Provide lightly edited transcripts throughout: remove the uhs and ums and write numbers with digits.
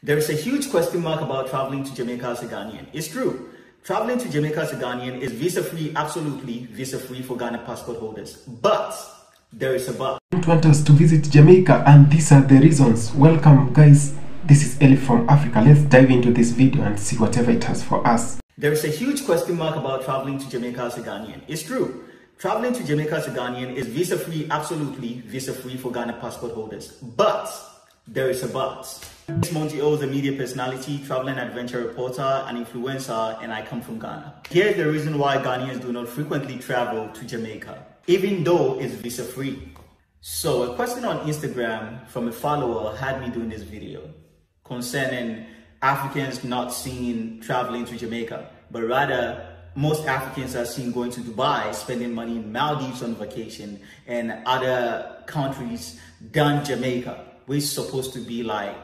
There is a huge question mark about traveling to Jamaica as a Ghanaian. It's true. Traveling to Jamaica as a Ghanaian is visa-free, absolutely visa-free for Ghana passport holders. But there is a but. You want us to visit Jamaica, and these are the reasons. Welcome guys, this is Eli from Africa. Let's dive into this video and see whatever it has for us. There is a huge question mark about traveling to Jamaica as a Ghanaian. It's true. Traveling to Jamaica as a Ghanaian is visa-free, absolutely visa-free for Ghana passport holders. But there is a but. This Monty O is a media personality, travel and adventure reporter, an influencer, and I come from Ghana. Here's the reason why Ghanaians do not frequently travel to Jamaica, even though it's visa-free. So a question on Instagram from a follower had me doing this video concerning Africans not seen traveling to Jamaica, but rather most Africans are seen going to Dubai, spending money in Maldives on vacation, and other countries than Jamaica, which is supposed to be like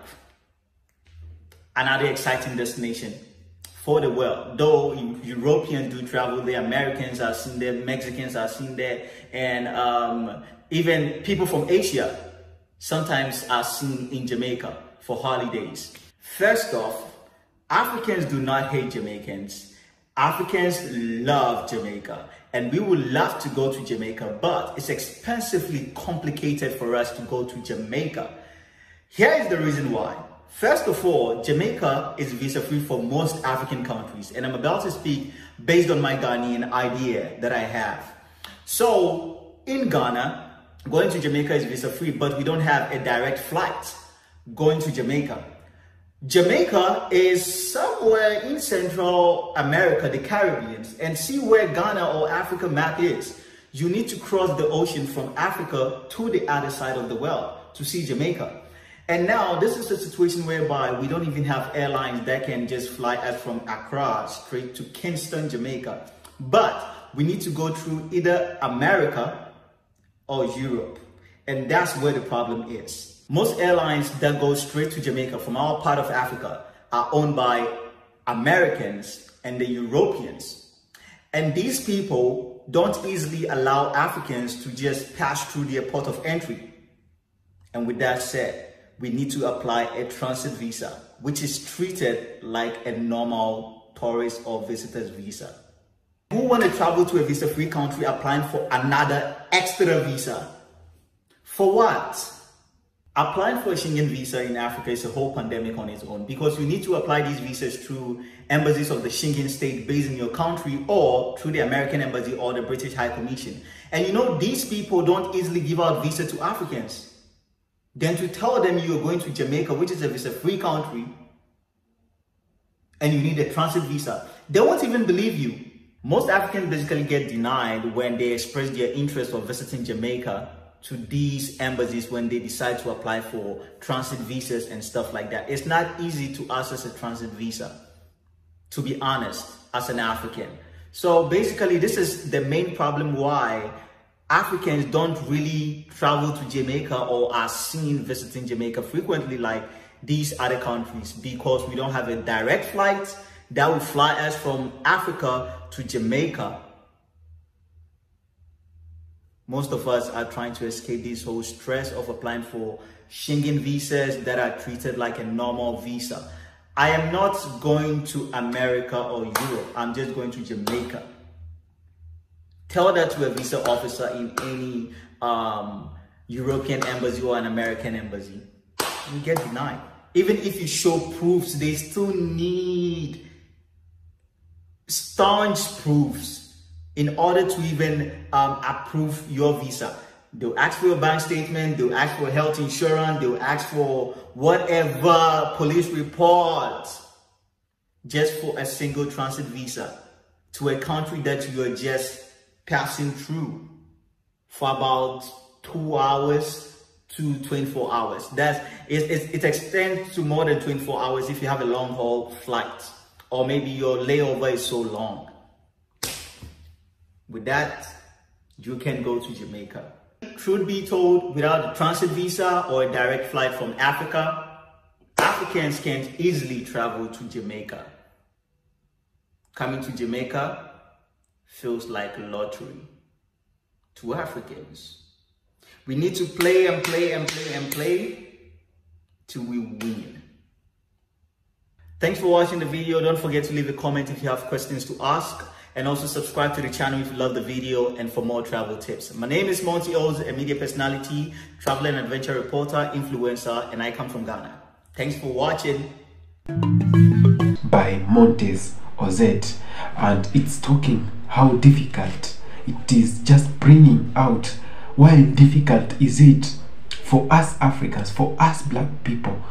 another exciting destination for the world. Though Europeans do travel there, Americans are seen there, Mexicans are seen there, and even people from Asia sometimes are seen in Jamaica for holidays. First off, Africans do not hate Jamaicans. Africans love Jamaica, and we would love to go to Jamaica, but it's expensively complicated for us to go to Jamaica. Here is the reason why. First of all, Jamaica is visa-free for most African countries, and I'm about to speak based on my Ghanaian idea that I have. So, in Ghana, going to Jamaica is visa-free, but we don't have a direct flight going to Jamaica. Jamaica is somewhere in Central America, the Caribbean, and see where Ghana or Africa map is. You need to cross the ocean from Africa to the other side of the world to see Jamaica. And now this is a situation whereby we don't even have airlines that can just fly us from Accra straight to Kingston, Jamaica. But we need to go through either America or Europe. And that's where the problem is. Most airlines that go straight to Jamaica from our part of Africa are owned by Americans and the Europeans. And these people don't easily allow Africans to just pass through their port of entry. And with that said, we need to apply a transit visa, which is treated like a normal tourist or visitor's visa. Who want to travel to a visa-free country applying for another extra visa? For what? Applying for a Schengen visa in Africa is a whole pandemic on its own, because you need to apply these visas through embassies of the Schengen state based in your country, or through the American embassy or the British High Commission. And you know, these people don't easily give out visa to Africans. Then to tell them you're going to Jamaica, which is a visa-free country, and you need a transit visa, they won't even believe you. Most Africans basically get denied when they express their interest of visiting Jamaica to these embassies when they decide to apply for transit visas and stuff like that. It's not easy to access a transit visa, to be honest, as an African. So basically, this is the main problem why Africans don't really travel to Jamaica or are seen visiting Jamaica frequently like these other countries, because we don't have a direct flight that will fly us from Africa to Jamaica. Most of us are trying to escape this whole stress of applying for Schengen visas that are treated like a normal visa. I am not going to America or Europe. I'm just going to Jamaica. Tell that to a visa officer in any European embassy or an American embassy. You get denied. Even if you show proofs, they still need staunch proofs in order to even approve your visa. They'll ask for your bank statement, they'll ask for health insurance, they'll ask for whatever police report, just for a single transit visa to a country that you are just passing through for about 2 hours to 24 hours. It extends to more than 24 hours if you have a long haul flight, or maybe your layover is so long. With that, you can go to Jamaica. Truth be told, without a transit visa or a direct flight from Africa, Africans can't easily travel to Jamaica. Coming to Jamaica feels like a lottery to Africans. We need to play and play and play and play till we win. Thanks for watching the video. Don't forget to leave a comment if you have questions to ask. And also subscribe to the channel if you love the video and for more travel tips. My name is Monty Oz, a media personality, travel and adventure reporter, influencer, and I come from Ghana. Thanks for watching. By Montes Oz, and it's talking how difficult it is just bringing out why difficult is it for us Africans, for us black people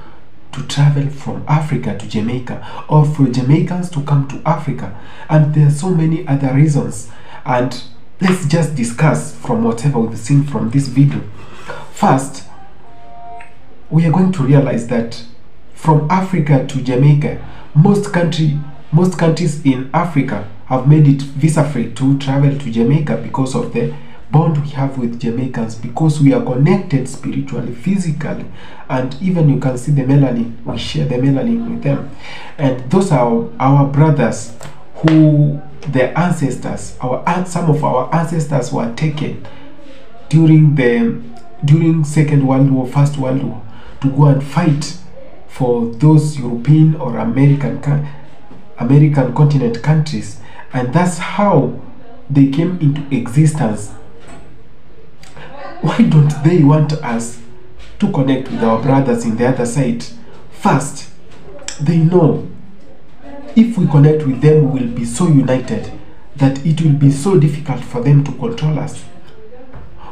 to travel from Africa to Jamaica, or for Jamaicans to come to Africa. And there are so many other reasons, and let's just discuss from whatever we've seen from this video. First, we are going to realize that from Africa to Jamaica, most countries in Africa have made it visa free to travel to Jamaica because of the bond we have with Jamaicans, because we are connected spiritually, physically, and even you can see the melanin, we share the melanin with them. And those are our brothers who their ancestors, some of our ancestors were taken during Second World War, First World War, to go and fight for those European or American continent countries, and that's how they came into existence. Why don't they want us to connect with our brothers in the other side? First, they know if we connect with them, we will be so united that it will be so difficult for them to control us.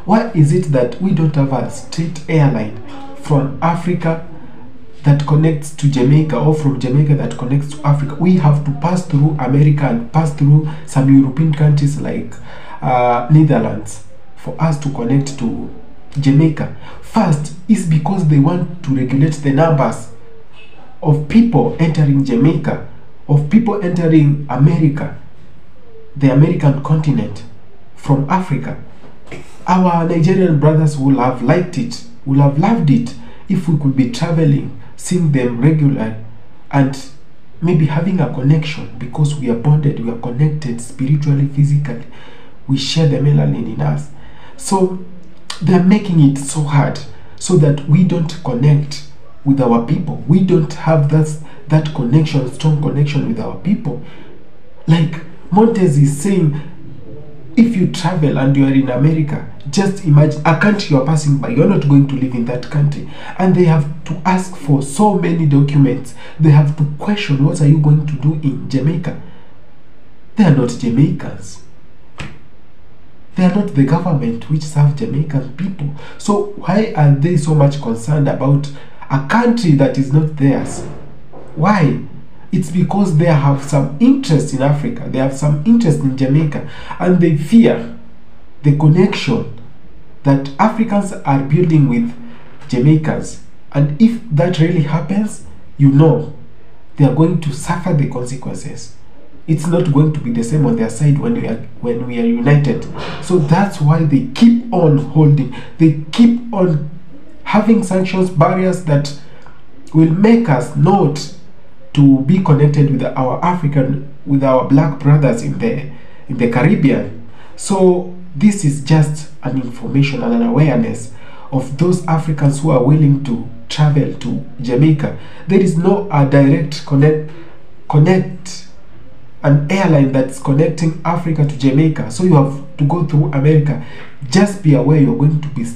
Why is it that we don't have a straight airline from Africa that connects to Jamaica, or from Jamaica that connects to Africa? We have to pass through America and pass through some European countries like Netherlands for us to connect to Jamaica. First is because they want to regulate the numbers of people entering Jamaica, of people entering America, the American continent from Africa. Our Nigerian brothers will have liked it, will have loved it if we could be traveling, seeing them regularly, and maybe having a connection, because we are bonded, we are connected spiritually, physically, we share the melanin in us. So they're making it so hard so that we don't connect with our people. We don't have that connection, strong connection with our people. Like Montes is saying, if you travel and you are in America, just imagine a country you are passing by, you're not going to live in that country, and they have to ask for so many documents. They have to question, what are you going to do in Jamaica? They are not Jamaicans. They are not the government which serve Jamaican people. So why are they so much concerned about a country that is not theirs? Why? It's because they have some interest in Africa, they have some interest in Jamaica, and they fear the connection that Africans are building with Jamaicans. And if that really happens, you know they are going to suffer the consequences. It's not going to be the same on their side when we are united. So that's why they keep on holding, they keep on having sanctions, barriers that will make us not to be connected with our black brothers in the Caribbean. So this is just an information and an awareness of those Africans who are willing to travel to Jamaica. There is no direct connect an airline that's connecting Africa to Jamaica, so you have to go through America. Just be aware you're going to be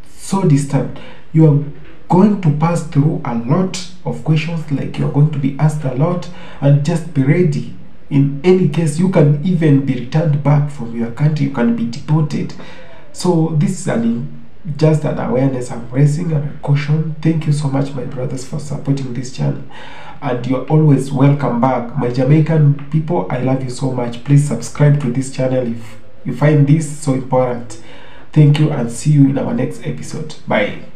so disturbed. You are going to pass through a lot of questions, like you're going to be asked a lot, and just be ready. In any case, you can even be returned back from your country, you can be deported. So this is just an awareness I'm raising and a caution. Thank you so much, my brothers, for supporting this channel, and you're always welcome back. My Jamaican people, I love you so much. Please subscribe to this channel if you find this so important. Thank you, and see you in our next episode. Bye.